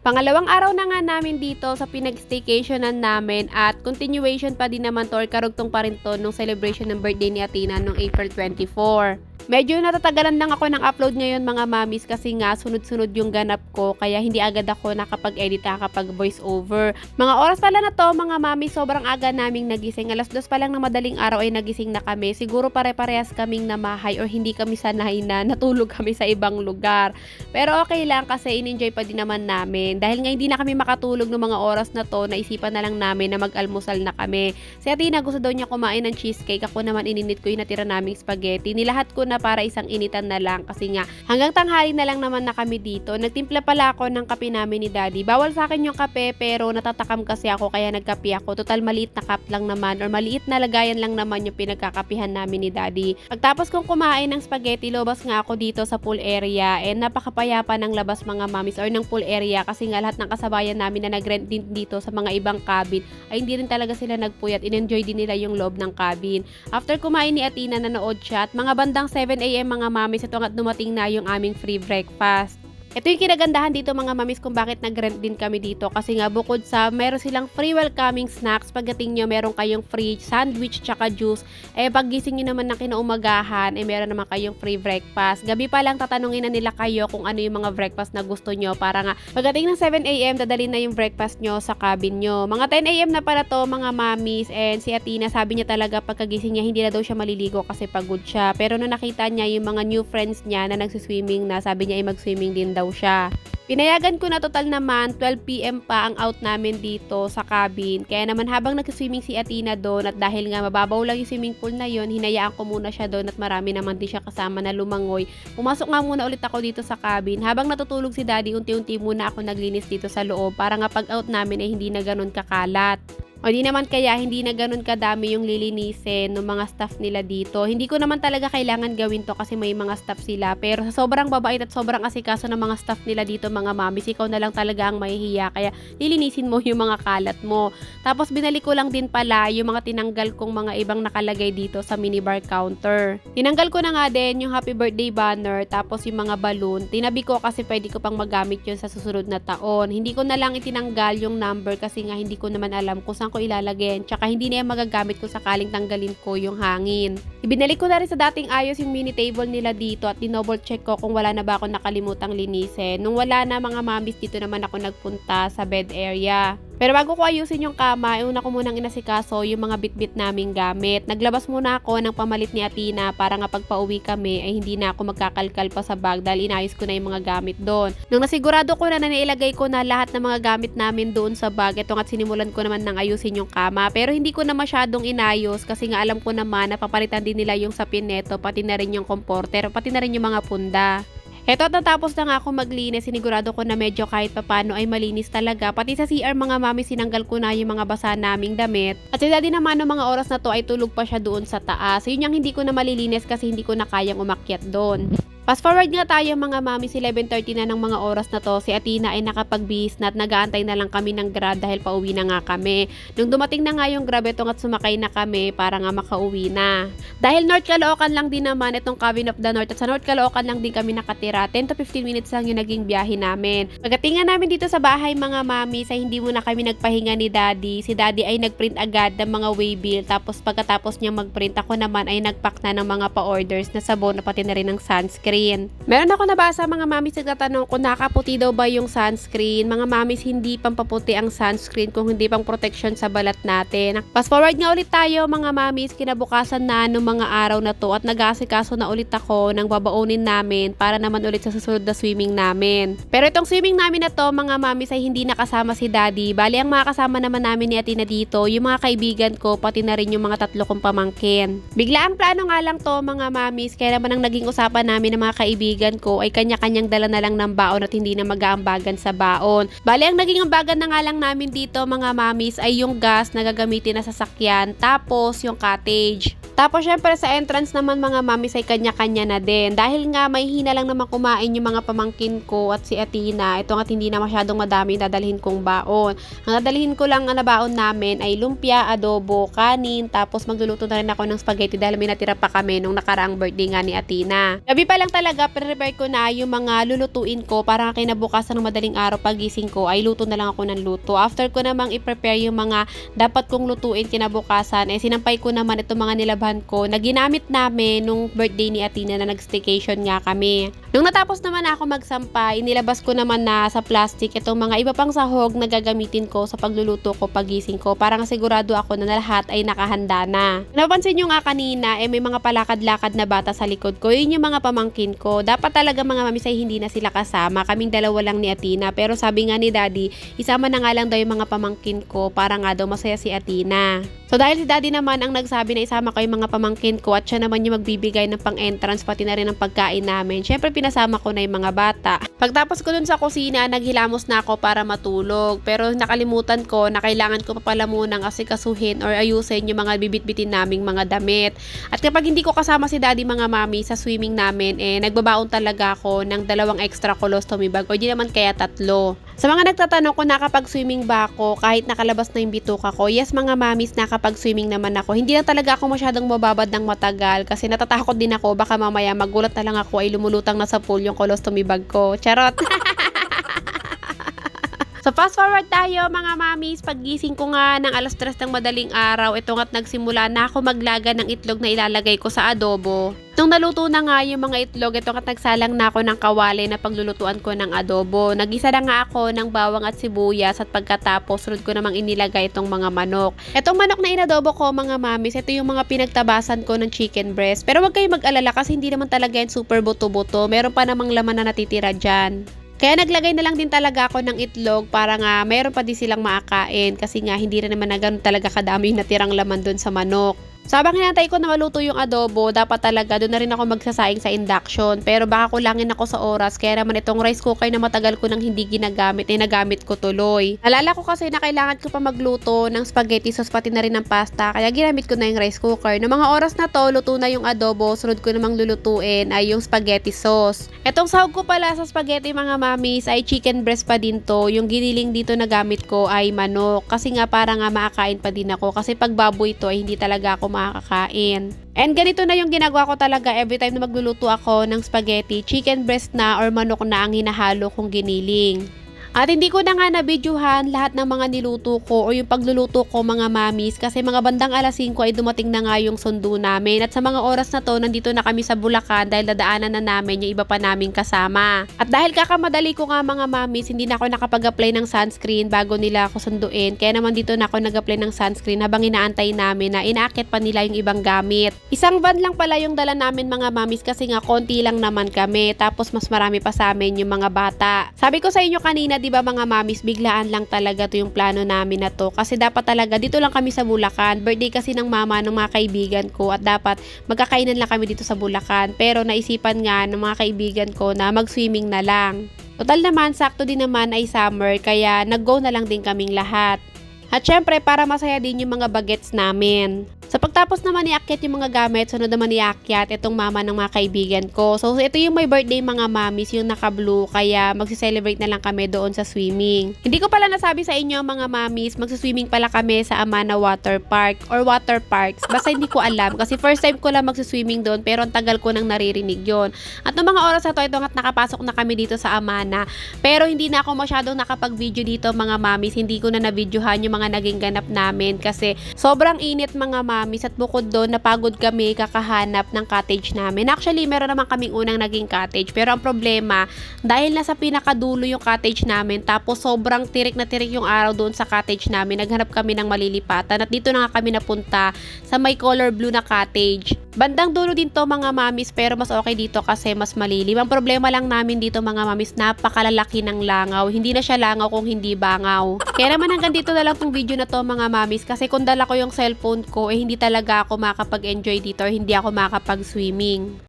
Pangalawang araw na nga namin dito sa pinag-staycationan namin at continuation pa din naman to or karugtong pa rin to nung celebration ng birthday ni Athena nung April 24. Medyo natatagalan lang ako ng upload ngayon mga mamis kasi nga sunod-sunod yung ganap ko kaya hindi agad ako nakapag-edit nakapag voice over. Mga oras pala na to mga mamis, sobrang aga naming nagising. Alas 2 pa lang ng madaling araw ay nagising na kami. Siguro pare-parehas kaming namahay or hindi kami sanay na natulog kami sa ibang lugar. Pero okay lang kasi in-enjoy pa din naman namin. Dahil nga hindi na kami makatulog ng mga oras na to, naisipan na lang namin na mag-almusal na kami. Si Athena gusto daw niya kumain ng cheesecake. Ako naman ininit ko yung natira naming spaghetti. Nilahat ko na para isang initan na lang kasi nga hanggang tanghali na lang naman na kami dito. Nagtimpla pala ako ng kape namin ni Daddy. Bawal sa akin yung kape pero natatakam kasi ako kaya nagkape ako. Total maliit na cup lang naman or maliit na lagayan lang naman yung pinagkakapihan namin ni Daddy. Pagtapos kong kumain ng spaghetti, lobas nga ako dito sa pool area and napakapayapa ng labas mga mamis or ng pool area kasi nga lahat ng kasabayan namin na nag-rent din dito sa mga ibang cabin ay hindi rin talaga sila nagpuyat. In-enjoy din nila yung loob ng cabin. After kumain ni Athena, nanood siya at mga bandang 7 AM mga mamis, ito nga dumating na yung aming free breakfast. Ito yung kinagandahan dito mga mamis kung bakit nag-rent din kami dito kasi nga bukod sa meron silang free welcoming snacks, pagdating nyo meron kayong free sandwich tsaka juice, paggising nyo naman ng kinaumagahan, meron naman kayong free breakfast. Gabi pa lang tatanungin na nila kayo kung ano yung mga breakfast na gusto nyo para nga pagdating ng 7 AM dadalhin na yung breakfast nyo sa cabin nyo. Mga 10 AM na pala to mga mamis and si Athena sabi niya talaga pagkagising niya hindi na daw siya maliligo kasi pagod siya. Pero nung nakita niya yung mga new friends niya na nagsiswimming na, sabi niya ay mag-swimming din daw siya. Pinayagan ko na total naman 12 PM pa ang out namin dito sa cabin. Kaya naman habang nag-swimming si Athena doon at dahil nga mababaw lang yung swimming pool na yon, hinayaan ko muna siya doon at marami naman din siya kasama na lumangoy. Pumasok nga muna ulit ako dito sa cabin. Habang natutulog si Daddy, unti-unti muna ako naglinis dito sa loob para nga pag out namin ay hindi na ganun kakalat. O di naman kaya hindi na ganun kadami yung lilinisin ng mga staff nila dito. Hindi ko naman talaga kailangan gawin to kasi may mga staff sila. Pero sa sobrang babait at sobrang asikaso ng mga staff nila dito mga mamis, ikaw na lang talaga ang mahihiya. Kaya lilinisin mo yung mga kalat mo. Tapos binalik ko lang din pala yung mga tinanggal kong mga ibang nakalagay dito sa minibar counter. Tinanggal ko na nga din yung happy birthday banner tapos yung mga balloon. Tinabi ko kasi pwede ko pang magamit yun sa susunod na taon. Hindi ko na lang itinanggal yung number kasi nga hindi ko naman alam kung saan ko ilalagyan. Tsaka hindi na yung magagamit ko sakaling tanggalin ko yung hangin. Ibinalik ko na rin sa dating ayos yung mini table nila dito at dinouble check ko kung wala na ba ako nakalimutang linisin. Nung wala na mga mamis, dito naman ako nagpunta sa bed area. Pero bago ko ayusin yung kama, una ko munang inasikaso yung mga bitbit naming gamit. Naglabas muna ako ng pamalit ni Athena para nga pagpa-uwi kami ay hindi na ako magkakalkal pa sa bag dahil inayos ko na yung mga gamit doon. Nung nasigurado ko na nailagay ko na lahat ng mga gamit namin doon sa bag, ito nga't sinimulan ko naman ng ayusin yung kama. Pero hindi ko na masyadong inayos kasi nga alam ko naman na papalitan din nila yung sapin neto, pati na rin yung comforter, pati na rin yung mga punda. Eto at natapos na nga ako maglinis, sinigurado ko na medyo kahit papano ay malinis talaga. Pati sa CR mga mami, sinanggal ko na yung mga basa naming damit. At si Daddy naman ng mga oras na to ay tulog pa siya doon sa taas. Yun yung hindi ko na malilinis kasi hindi ko na kayang umakyat doon. Fast forward nga tayo mga mami, 11:30 na ng mga oras na to. Si Athena ay nakapagbihis na at nag-aantay na lang kami ng grab dahil pauwi na nga kami. Nung dumating na nga yung grab, itong at sumakay na kami para nga makauwi na. Dahil North Caloocan lang din naman itong Cabin of the North at sa North Caloocan lang din kami nakatira. 10 to 15 minutes lang yung naging biyahe namin. Pagdating namin dito sa bahay mga mami, sa hindi muna kami nagpahinga ni Daddy. Si Daddy ay nagprint agad ng mga waybill tapos pagkatapos niya magprint, ako naman ay nagpack na ng mga pa-orders na sabon na pati na rin ng sunscreen. Meron ako nabasa mga mamis nagtatanong kung nakaputi daw ba yung sunscreen. Mga mamis, hindi pampaputi ang sunscreen kung hindi pang protection sa balat natin. Fast forward nga ulit tayo mga mamis, kinabukasan na nung mga araw na to at nag-aasikaso na ulit ako ng babaunin namin para naman ulit sa susunod na swimming namin. Pero itong swimming namin na to mga mamis ay hindi nakasama si Daddy. Bali ang mga kasama naman namin ni Athena dito, yung mga kaibigan ko pati na rin yung mga tatlo kong pamangkin. Bigla ang plano nga lang to mga mamis, kaya naman ang naging usapan namin ng mga kaibigan ko ay kanya-kanyang dala na lang ng baon at hindi na mag-aambagan sa baon. Bali, ang naging ambagan na nga lang namin dito mga mamis ay yung gas na gagamitin na sasakyan tapos yung cottage. Tapos syempre sa entrance naman mga mamis ay kanya-kanya na din. Dahil nga may hina lang naman kumain yung mga pamangkin ko at si Athena. Ito nga't hindi na masyadong madami dadalhin kong baon. Ang dadalhin ko lang na baon namin ay lumpia, adobo, kanin, tapos magluluto na rin ako ng spaghetti dahil may natira pa kami nung nakaraang birthday nga ni Athena. Gabi pa lang talaga, prepare ko na yung mga lulutuin ko para kinabukasan ng madaling araw pagising ko ay luto na lang ako ng luto. After ko namang i-prepare yung mga dapat kong lutuin kinabukasan, sinampay ko naman itong mga nilabhan ko na ginamit namin nung birthday ni Athena na nag-staycation nga kami. Nung natapos naman ako magsampay, inilabas ko naman na sa plastic itong mga iba pang sahog na gagamitin ko sa pagluluto ko pagising ko para nga sigurado ako na lahat ay nakahanda na. Napansin nyo nga kanina, may mga palakad-lakad na bata sa likod ko. Yun yung mga pamangkin ko. Dapat talaga mga mamis ay hindi na sila kasama. Kaming dalawa lang ni Athena. Pero sabi nga ni Daddy, isama na nga lang daw yung mga pamangkin ko para nga daw masaya si Athena. So dahil si Daddy naman ang nagsabi na isama ko yung mga pamangkin ko at siya naman yung magbibigay ng pang-entrance pati na rin ng pagkain namin, syempre pinasama ko na yung mga bata. Pagtapos ko dun sa kusina, naghilamos na ako para matulog. Pero nakalimutan ko na kailangan ko pa pala munang asikasuhin or ayusin yung mga bibit-bitin naming mga damit. At kapag hindi ko kasama si Daddy mga mami sa swimming namin, nagbabaon talaga ako ng 2 extra colostomy bag o di naman kaya 3. Sa mga nagtatanong kung nakapag-swimming ba ako kahit nakalabas na yung bituka ko, yes mga mamis, nakapag-swimming naman ako. Hindi lang talaga ako masyadong mababad ng matagal kasi natatakot din ako baka mamaya magulat na lang ako ay lumulutang na sa pool yung colostomy bag ko. Charot! So fast forward tayo mga mamis, paggising ko nga ng 3:00 ng madaling araw, ito nga't nagsimula na ako maglaga ng itlog na ilalagay ko sa adobo. Nung naluto na nga yung mga itlog, ito nga't nagsalang na ako ng kawali na paglulutuan ko ng adobo. Nagisa na nga ako ng bawang at sibuyas at pagkatapos sunod ko namang inilagay itong mga manok. Itong manok na inadobo ko mga mamis, ito yung mga pinagtabasan ko ng chicken breast. Pero wag kayong mag-alala kasi hindi naman talaga yan super buto-buto. Meron pa namang laman na natitira dyan. Kaya naglagay na lang din talaga ako ng itlog para nga mayroon pa din silang maakain kasi nga hindi rin naman na ganun talaga kadami yung natirang laman doon sa manok. So habang hinantay ko na maluto yung adobo, dapat talaga doon na rin ako magsasaing sa induction. Pero baka kulangin ako sa oras, kaya naman itong rice cooker na matagal ko nang hindi ginagamit, nagamit ko tuloy. Nalala ko kasi na kailangan ko pa magluto ng spaghetti sauce pati na rin ng pasta, kaya ginamit ko na yung rice cooker. Noong mga oras na to, luto na yung adobo, sunod ko namang lulutuin ay yung spaghetti sauce. Etong sahog ko pala sa spaghetti mga mamis ay chicken breast pa din to. Yung giniling dito na gamit ko ay manok, kasi nga para nga maakain pa din ako, kasi pag baboy to ay hindi talaga ako makakain. And ganito na yung ginagawa ko talaga every time na magluluto ako ng spaghetti, chicken breast na or manok na ang hinahalo kong giniling. At hindi ko na nga na-videohan lahat ng mga niluto ko o yung pagluluto ko mga mamis kasi mga bandang 5:00 ay dumating na nga yung sundo namin. At sa mga oras na to, nandito na kami sa Bulacan dahil dadaanan na namin yung iba pa naming kasama. At dahil kakamadali ko nga mga mamis, hindi na ako nakapag-apply ng sunscreen bago nila ako sunduin. Kaya naman dito na ako nag-apply ng sunscreen habang inaantay namin na inaakit pa nila yung ibang gamit. Isang van lang pala yung dala namin mga mamis kasi nga konti lang naman kami. Tapos mas marami pa sa amin yung mga bata. Sabi ko sa inyo kanina, di ba mga mamis, biglaan lang talaga to yung plano namin na to kasi dapat talaga dito lang kami sa Bulacan. Birthday kasi ng mama ng mga kaibigan ko at dapat magkakainan lang kami dito sa Bulacan, pero naisipan nga ng mga kaibigan ko na mag-swimming na lang. Total naman, sakto din naman ay summer kaya nag-go na lang din kaming lahat. At syempre para masaya din yung mga bagets namin. So pagtapos naman iakyat yung mga gamit, sunod naman iakyat itong mama ng mga kaibigan ko. So ito yung my birthday mga mamis, yung naka-blue, kaya magsi-celebrate na lang kami doon sa swimming. Hindi ko pala nasabi sa inyo mga mamis, magsi-swimming pala kami sa Amana Water Park or Water Parks. Basta hindi ko alam kasi first time ko lang magsi-swimming doon pero ang tagal ko nang naririnig yon. At noong mga oras na to, ito at nakapasok na kami dito sa Amana. Pero hindi na ako masyadong nakapag-video dito mga mamis, hindi ko na na-videohan yung mga naging ganap namin kasi sobrang init mga mamis at bukod doon napagod kami kakahanap ng cottage namin. Actually, meron naman kaming unang naging cottage pero ang problema, dahil nasa pinakadulo yung cottage namin tapos sobrang tirik na tirik yung araw doon sa cottage namin, naghanap kami ng malilipatan at dito na nga kami napunta sa may color blue na cottage. Bandang dulo din to mga mamis pero mas okay dito kasi mas malilim. Ang problema lang namin dito mga mamis, napakalalaki ng langaw. Hindi na siya langaw kung hindi bangaw. Kaya naman hanggang dito na lang tong video na to mga mamis kasi kung dala ko yung cellphone ko hindi talaga ako makapag-enjoy dito or hindi ako makapag-swimming.